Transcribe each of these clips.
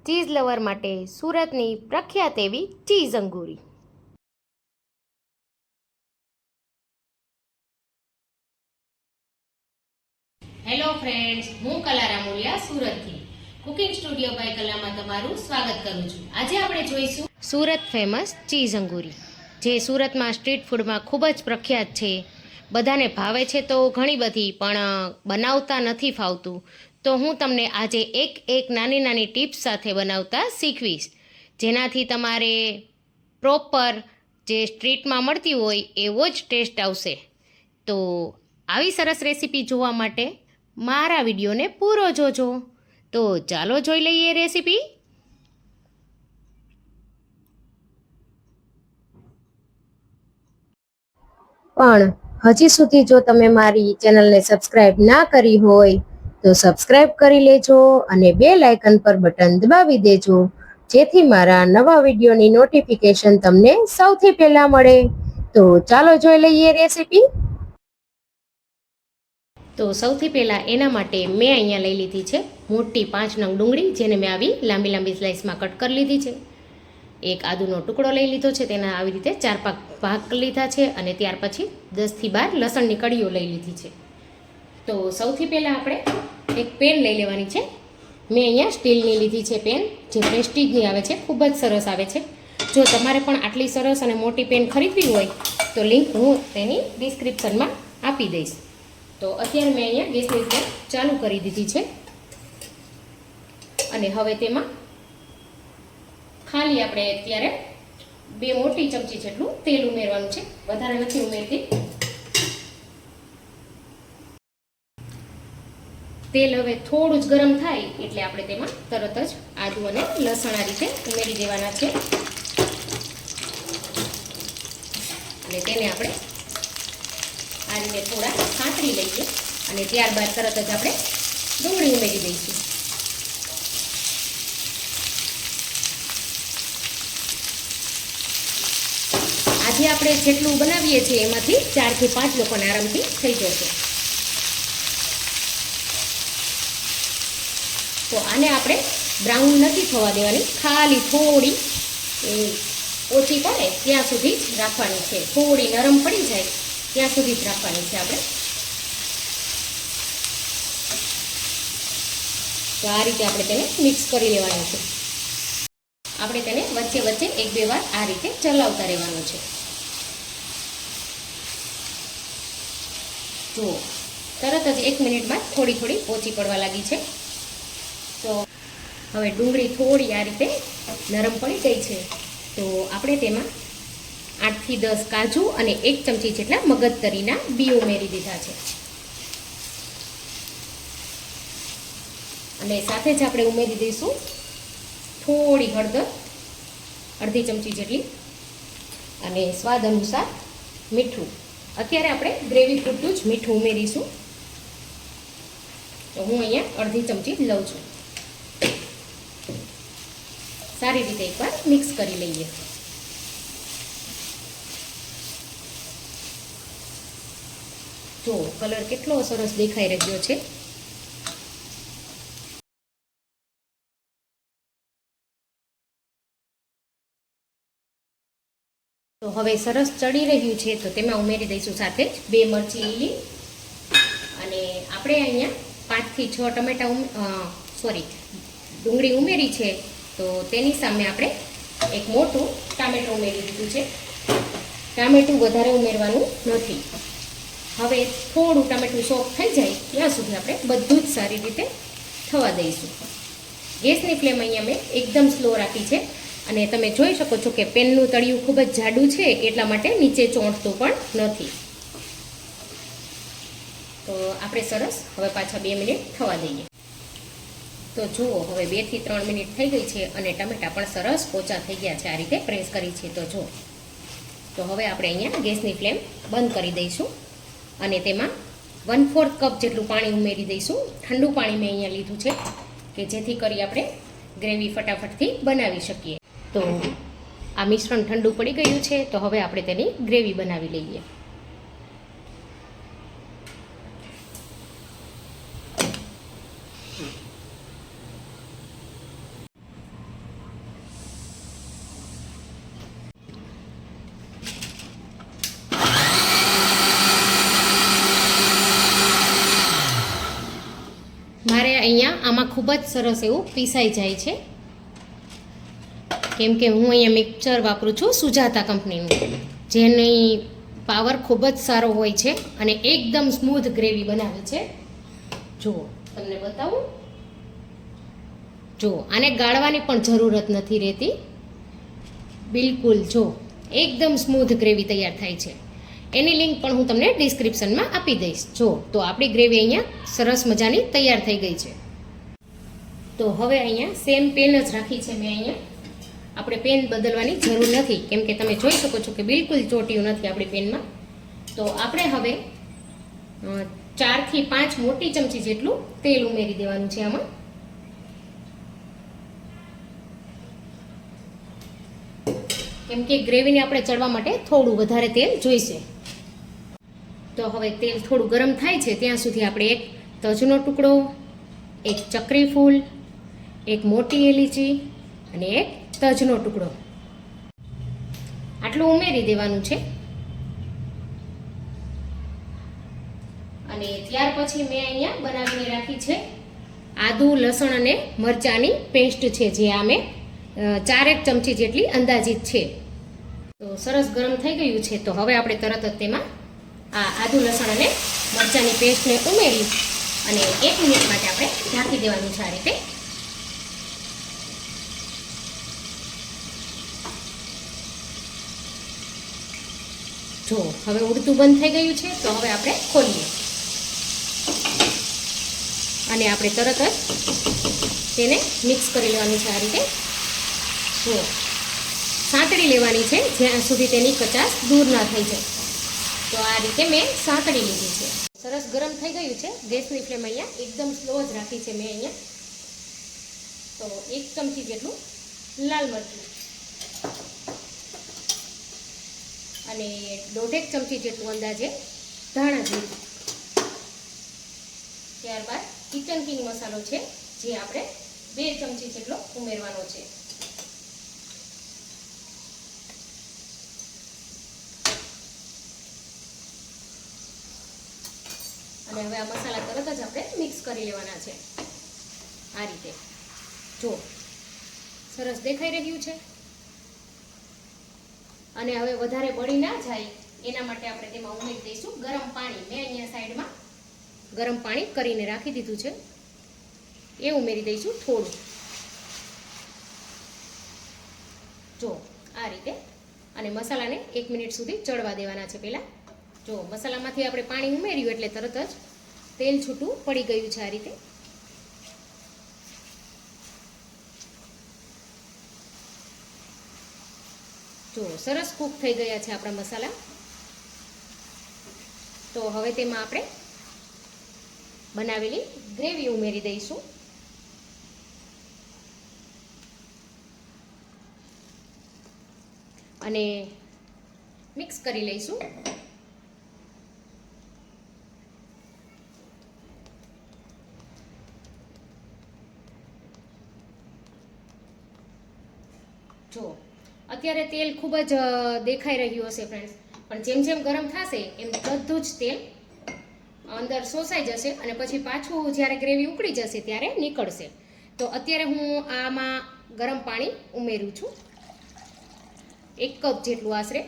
Cheese lover માટે સુરતની પ્રખ્યાત એવી ચીઝ અંગૂરી. હેલો ફ્રેન્ડ્સ, હું કલા રામોલિયા સુરતથી કુકિંગ સ્ટુડિયો બાય કલામાં તમારું સ્વાગત કરું છું. આજે આપણે જોઈશું સુરત ફેમસ ચીઝ અંગૂરી, જે સુરતમાં સ્ટ્રીટ ફૂડમાં ખૂબ જ પ્રખ્યાત છે. બધાને ભાવે છે તો ઘણી બધી, પણ બનાવતા નથી ફાવતું. તો હું તમને આજે એક નાની નાની ટિપ્સ સાથે બનાવતા શીખવીશ, જેનાથી તમારે પ્રોપર જે સ્ટ્રીટમાં મળતી હોય એવો જ ટેસ્ટ આવશે. તો આવી સરસ રેસીપી જોવા માટે મારા વિડીયોને પૂરો જોજો. તો ચાલો જોઈ લઈએ રેસીપી. પણ હજી સુધી જો તમે મારી ચેનલને સબસ્ક્રાઇબ ના કરી હોય તો સબસ્ક્રાઇબ કરી લેજો અને બેલ આઇકન પર બટન દબાવી દેજો, જેથી મારા નવા વિડીયોની નોટિફિકેશન તમને સૌથી પહેલા મળે. તો ચાલો જોઈ લઈએ રેસીપી. તો સૌથી પહેલાં એના માટે મેં અહીંયા લઈ લીધી છે મોટી 5 નંગ ડુંગળી, જેને મેં આવી લાંબી લાંબી સ્લાઇસમાં કટ કરી લીધી છે. એક આદુનો ટુકડો લઈ લીધો છે, તેના આવી રીતે 4-5 ભાગ કરી લીધા છે. અને ત્યાર પછી 10 થી 12 લસણની કળીઓ લઈ લીધી છે. તો સૌથી પહેલાં આપણે એક પેન લઈ લેવાની છે. મેં અહીંયા સ્ટીલની લીધી છે પેન, જે પ્રેસ્ટીજની આવે છે, ખૂબ જ સરસ આવે છે. જો તમારે પણ આટલી સરસ અને મોટી પેન ખરીદવી હોય તો લિંક હું તેની ડિસ્ક્રિપ્શનમાં આપી દઈશ. તો અત્યારે મેં અહીંયા ગેસની ફ્લેમ ચાલુ કરી દીધી છે. અને હવે તેમાં ખાલી આપણે અત્યારે 2 મોટી ચમચી જેટલું તેલ ઉમેરવાનું છે, વધારે નથી ઉમેરતી. તેલ હવે થોડું જ ગરમ થાય એટલે આપણે તેમાં તરત જ આદુ અને લસણ આ રીતે ઉમેરી દેવાના છે. અને તેને આપણે આ રીતે થોડા સાંતળી લઈએ અને ત્યારબાદ તરત જ આપણે ડુંગળી ઉમેરી દઈશું. આજે આપણે જેટલું બનાવીએ છીએ એમાંથી 4 થી 5 લોકોને આરામથી થઈ જશે. તો આને આપણે બ્રાઉન નથી થવા દેવાની, ખાલી થોડી ઓછી પડે ત્યાં સુધી જ રાખવાની છે. થોડી નરમ પડી જાય ત્યાં સુધી જ રાખવાની છે આપણે. તો આ રીતે આપણે તેને મિક્સ કરી લેવાનું છે. આપણે તેને વચ્ચે વચ્ચે 1-2 વાર આ રીતે ચલાવતા રહેવાનું છે. જો તરત જ 1 મિનિટમાં થોડી થોડી ઓછી પડવા લાગી છે. તો હવે ડુંગળી થોડી આ રીતે નરમ પડી ગઈ છે. તો આપણે તેમાં 8 થી 10 કાજુ અને 1 ચમચી જેટલા મગજતરીના બી ઉમેરી દીધા છે. અને સાથે જ આપણે ઉમેરી દઈશું થોડી હળદર, અડધી ચમચી જેટલી, અને સ્વાદ અનુસાર મીઠું. અત્યારે આપણે ગ્રેવી પૂરતું જ મીઠું ઉમેરીશું. તો હું અહીંયા અડધી ચમચી લઉં છું. સારી રીતે એકવાર મિક્સ કરી લઈએ. જો કલર કેટલો સરસ દેખાઈ રહ્યો છે. તો હવે સરસ ચડી રહ્યું છે, તો તેમાં ઉમેરી દઈશું સાથે જ 2 મરચી લીલી. અને આપણે અહીંયા 5 થી 6 ટમેટા ડુંગળી ઉમેરી છે, તો તેની સામે આપણે એક મોટું ટામેટું ઉમેરી દીધું છે. ટામેટું વધારે ઉમેરવાનું નથી. હવે થોડું ટામેટું સોફ્ટ થઈ જાય ત્યાં સુધી આપણે બધું જ સારી રીતે થવા દઈશું. ગેસની ફ્લેમ અહીંયા મેં એકદમ સ્લો રાખી છે. અને તમે જોઈ શકો છો કે પેનનું તળિયું ખૂબ જ જાડું છે, એટલા માટે નીચે ચોંટતું પણ નથી. તો આપણે સરસ હવે પાછા 2 મિનિટ થવા દઈએ. તો જુઓ, હવે 2 થી 3 મિનિટ થઈ ગઈ છે અને ટમેટા પણ સરસ પોચા થઈ ગયા છે. આ રીતે પ્રેસ કરી છે તો જો. તો હવે આપણે અહીંયા ગેસની ફ્લેમ બંધ કરી દઈશું અને તેમાં 1/4 કપ જેટલું પાણી ઉમેરી દઈશું. ઠંડુ પાણી મેં અહીંયા લીધું છે, કે જેથી કરી આપણે ગ્રેવી ફટાફટથી બનાવી શકીએ. તો આ મિશ્રણ ઠંડુ પડી ગયું છે, તો હવે આપણે તેની ગ્રેવી બનાવી લઈએ. આમાં ખૂબ જ સરસ એવું પીસાઈ જાય છે, કેમ કે હું અહીંયા મિક્સર વાપરું છું સુજાતા કંપનીનું, જેની પાવર ખૂબ જ સારો હોય છે અને એકદમ સ્મૂથ ગ્રેવી બનાવે છે. જુઓ તમને બતાવું, જો આને ગાળવાની પણ જરૂરત નથી રહેતી, બિલકુલ જો એકદમ સ્મૂથ ગ્રેવી તૈયાર થાય છે. એની લિંક પણ હું તમને ડિસ્ક્રિપ્શનમાં આપી દઈશ. જો તો આપણી ગ્રેવી અહીંયા સરસ મજાની તૈયાર થઈ ગઈ છે. તો હવે અહીંયા સેમ પેન જ રાખી છે મેં અહીંયા, આપણે પેન બદલવાની જરૂર નથી, કેમ કે તમે જોઈ શકો છો કે બિલકુલ ચોટ્યું નથી આપણી પેનમાં. તો આપણે હવે 4 થી 5 મોટી ચમચી જેટલું તેલ ઉમેરી દેવાનું છે આમાં. કેમ કે ગ્રેવીને આપણે ચડવા માટે થોડું વધારે તેલ જોઈશે. તો હવે તેલ થોડું ગરમ થાય છે ત્યાં સુધી આપણે એક તજનો ટુકડો, એક ચક્રી ફૂલ, એક મોટી એલીચી અને એક તજનો ટુકડો આટલું ઉમેરી દેવાનું છે. અને ત્યાર પછી મેં અહીંયા બનાવીને રાખી છે આદુ, લસણ અને મરચાંની પેસ્ટ છે, જે આ મેં 4 ચમચી જેટલી અંદાજિત છે. તો સરસ ગરમ થઈ ગયું છે. તો હવે આપણે તરત જ તેમાં આ આદુ, લસણ અને મરચાંની પેસ્ટને ઉમેરી અને 1 મિનિટ માટે આપણે ઢાંકી દેવાનું છે આ રીતે. જો હવે ઉડતું બંધ થઈ ગયું છે. તો હવે આપણે ખોલીએ અને આપણે તરત જ તેને મિક્સ કરી લેવાનું છે આ રીતે. જો સાંતળી લેવાની છે જ્યાં સુધી તેની કચાશ દૂર ના થઈ જાય. તો આ રીતે મેં સાંતળી લીધી છે. સરસ ગરમ થઈ ગયું છે. ગેસની ફ્લેમ અહીંયા એકદમ સ્લો જ રાખી છે મેં અહીંયા. તો 1 ચમચી જેટલું લાલ મરચું અને 1.5 ચમચી જેટલું અંદાજે ધાણા જીરું, ત્યારબાદ કિચન કિંગ મસાલો છે જે આપણે 2 ચમચી જેટલો ઉમેરવાનો છે. અને હવે આ મસાલા તરત જ આપણે મિક્સ કરી લેવાના છે આ રીતે. જો સરસ દેખાઈ રહ્યું છે. અને હવે વધારે બળી ના જાય એના માટે આપણે તેમાં ઉમેરી દઈશું ગરમ પાણી. મેં અહીંયા સાઈડમાં ગરમ પાણી કરીને રાખી દીધું છે, એ ઉમેરી દઈશું થોડું. જો આ રીતે. અને મસાલાને 1 મિનિટ સુધી ચડવા દેવાના છે પહેલાં. જો મસાલામાંથી આપણે પાણી ઉમેર્યું એટલે તરત જ તેલ છૂટું પડી ગયું છે આ રીતે. જો સરસ કૂક થઈ ગયા છે આપણા મસાલા. તો હવે તેમાં આપણે બનાવેલી ગ્રેવી ઉમેરી દઈશું. અને મિક્સ કરી લઈશું. જો અત્યારે તેલ ખૂબ જ દેખાઈ રહ્યું હશે ફ્રેન્ડ્સ, પણ જેમ જેમ ગરમ થશે એમ બધું જ તેલ અંદર શોષાઈ જશે અને પછી પાછું જ્યારે ગ્રેવી ઉકળી જશે ત્યારે નીકળશે. તો અત્યારે હું આમાં ગરમ પાણી ઉમેરું છું 1 કપ જેટલું આશરે,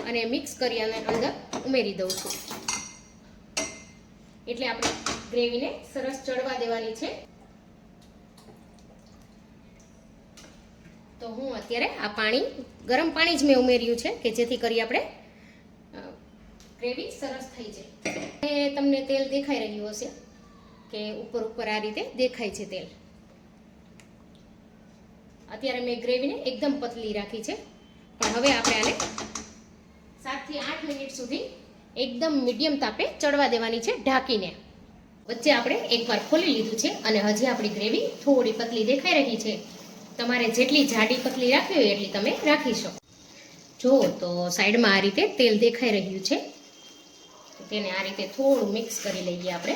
અને મિક્સ કરી અને અંદર ઉમેરી દઉં છું. એટલે આપણે ગ્રેવીને સરસ ચડવા દેવાની છે. તો હું અત્યારે આ પાણી ગરમ પાણી જ મેં ઉમેર્યું છે કે જેથી કરી આપણે ગ્રેવી સરસ થઈ જાય. તમને તેલ દેખાઈ રહ્યું હશે કે ઉપર ઉપર આ રીતે દેખાય છે તેલ. અત્યારે મેં ગ્રેવીને એકદમ પતલી રાખી છે, પણ હવે આપણે આને 7 થી 8 મિનિટ સુધી એકદમ મીડિયમ તાપે ચડવા દેવાની છે ઢાંકીને. વચ્ચે આપણે એકવાર ખોલી લીધું છે અને હજી આપણી ગ્રેવી થોડી પતલી દેખાઈ રહી છે. તમારે જેટલી જાડી પતલી રાખવી હોય એટલી તમે રાખી શકો. જો તો સાઈડમાં આ રીતે તેલ દેખાઈ રહ્યું છે, તેને આ રીતે થોડું મિક્સ કરી લઈએ આપણે.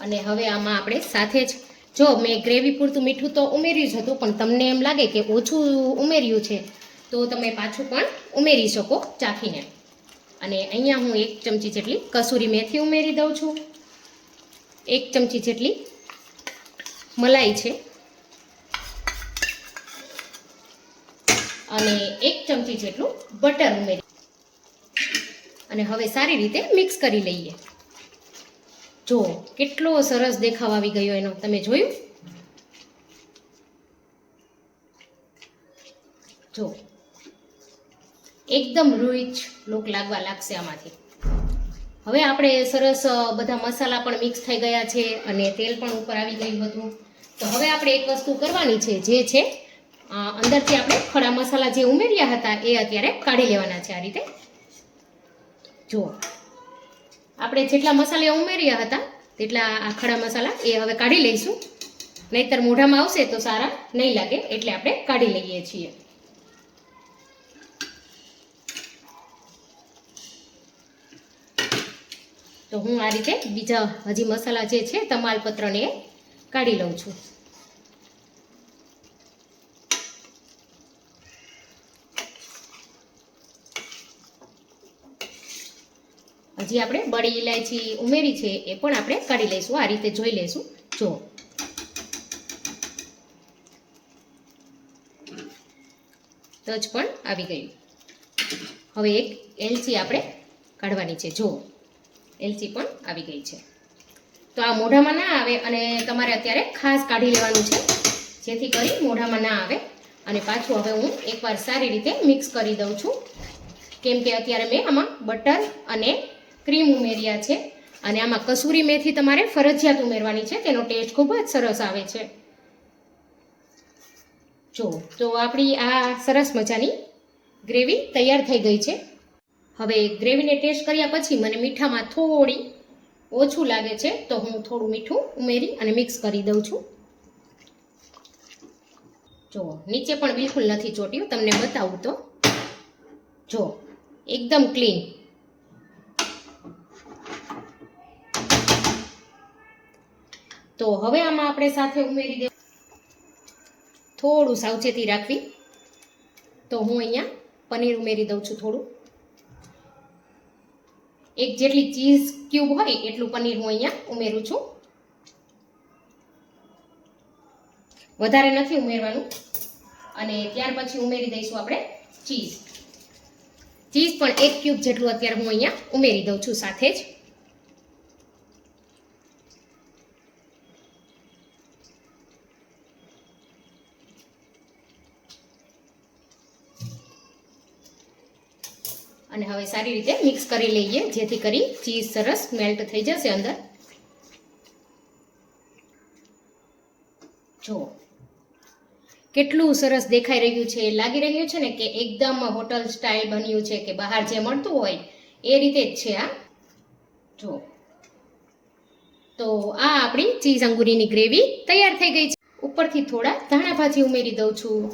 અને હવે આમાં આપણે સાથે જ જો મેં ગ્રેવી પૂરતું મીઠું તો ઉમેર્યું જ હતું, પણ તમને એમ લાગે કે ઓછું ઉમેર્યું છે તો તમે પાછું પણ ઉમેરી શકો ચાખીને. અને અહીંયા હું 1 ચમચી જેટલી કસૂરી મેથી ઉમેરી દઉં છું, 1 ચમચી જેટલી મલાઈ છે અને 1 ચમચી જેટલું બટર ઉમેરી અને હવે સારી રીતે મિક્સ કરી લઈએ. જો કેટલો સરસ દેખાવ આવી ગયો એનો, તમે જોયું? જો એકદમ રીચ લુક લાગવા લાગશે આમાંથી. હવે આપણે સરસ બધા મસાલા પણ મિક્સ થઈ ગયા છે અને તેલ પણ ઉપર આવી ગયું હતું. તો હવે આપણે એક વસ્તુ કરવાની છે, જે છે અંદરથી આપણે ખડા મસાલા જે ઉમેર્યા હતા એ અત્યારે કાઢી લેવાના છે. આ રીતે જુઓ, આપણે જેટલા મસાલા ઉમેર્યા હતા તેટલા આ ખડા મસાલા એ હવે કાઢી લઈશું, નહીતર મોઢામાં આવશે તો સારા નહીં લાગે, એટલે આપણે કાઢી લઈએ છીએ. તો હું આ રીતે બીજા હજી મસાલા જે છે તમાલપત્રને એ કાઢી લઉં છું. હજી આપણે બડી ઇલાયચી ઉમેરી છે એ પણ આપણે કાઢી લઈશું. આ રીતે જોઈ લઈશું. જો તજ પણ આવી ગયું. હવે એક એલચી આપણે કાઢવાની છે. જો એલચી પણ આવી ગઈ છે. તો આ મોઢામાં ના આવે અને તમારે અત્યારે ખાસ કાઢી લેવાનું છે, જેથી કરી મોઢામાં ના આવે. અને પાછું હવે હું એકવાર સારી રીતે મિક્સ કરી દઉં છું, કેમ કે અત્યારે મેં આમાં બટર અને ક્રીમ ઉમેર્યા છે અને આમાં કસૂરી મેથી તમારે ફરજિયાત ઉમેરવાની છે, તેનો ટેસ્ટ ખૂબ જ સરસ આવે છે. જો તો આપણી આ સરસ મજાની ગ્રેવી તૈયાર થઈ ગઈ છે. હવે ગ્રેવીને ટેસ્ટ કર્યા પછી મને મીઠામાં થોડી ઓછું લાગે છે, તો હું થોડું મીઠું ઉમેરી અને મિક્સ કરી દઉં છું. જો નીચે પણ બિલકુલ નથી ચોટ્યું, તમને બતાવું તો જો એકદમ ક્લીન. તો હવે આમાં આપણે સાથે ઉમેરી દે, થોડું સાવચેતી રાખવી. તો હું અહીંયા પનીર ઉમેરી દઉં છું. થોડું એક જેટલી ચીઝ ક્યુબ હોય એટલું પનીર હું અહીંયા ઉમેરું છું. વધારે નથી ઉમેરવાનું. અને ત્યાર પછી ઉમેરી દઈશું આપણે ચીઝ. ચીઝ પણ 1 ક્યુબ જેટલું અત્યારે હું અહીંયા ઉમેરી દઉં છું સાથે જ. અને હવે સારી રીતે મિક્સ કરી લઈએ, જેથી કરી ચીઝ સરસ મેલ્ટ થઈ જશે અંદર. જો કેટલું સરસ દેખાઈ રહ્યું છે, લાગી રહ્યું છે ને કે એકદમ હોટલ સ્ટાઇલ બન્યું છે, કે બહાર જે મળતું હોય એ રીતે જ છે આ. જો તો આ આપણી ચીઝ અંગૂરીની ગ્રેવી તૈયાર થઈ ગઈ છે. ઉપરથી થોડા ધાણા ભાજી ઉમેરી દઉં છું.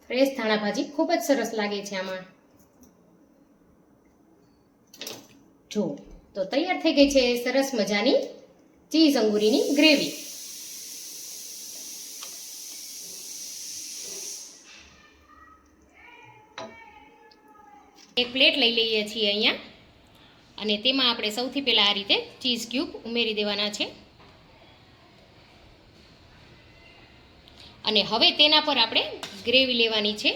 ફ્રેશ ધાણા ભાજી ખૂબ જ સરસ લાગે છે આમાં. જો તો તૈયાર થઈ ગઈ છે સરસ મજાની ચીઝ અંગૂરીની ગ્રેવી. એક પ્લેટ લઈ લઈએ છીએ અહીંયા, અને તેમાં આપણે સૌથી પહેલાં આ રીતે ચીઝ ક્યુબ ઉમેરી દેવાના છે. અને હવે તેના પર આપણે ગ્રેવી લેવાની છે.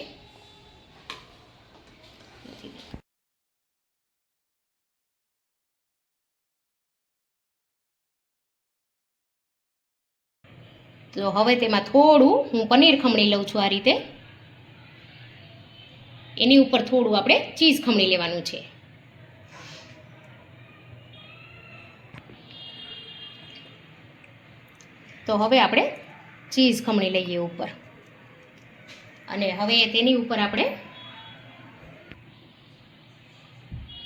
તો હવે તેમાં થોડું હું પનીર ખમણી લઉં છું. આ રીતે એની ઉપર થોડું આપણે ચીઝ ખમણી લેવાનું છે. તો હવે આપણે ચીઝ ખમણી લઈએ ઉપર, અને હવે તેની ઉપર આપણે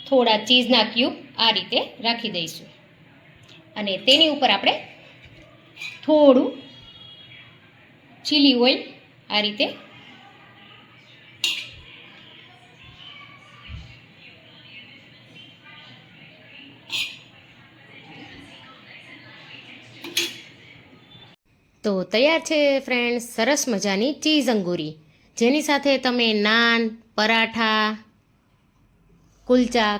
થોડા ચીઝના ક્યુબ આ રીતે રાખી દઈશું. અને તેની ઉપર આપણે થોડું ચીલી ઓઇલ આ રીતે તો તૈયાર છે ફ્રેન્ડ્સ સરસ મજાની ચીઝ અંગૂરી, જેની સાથે તમે નાન, પરાઠા, કુલચા,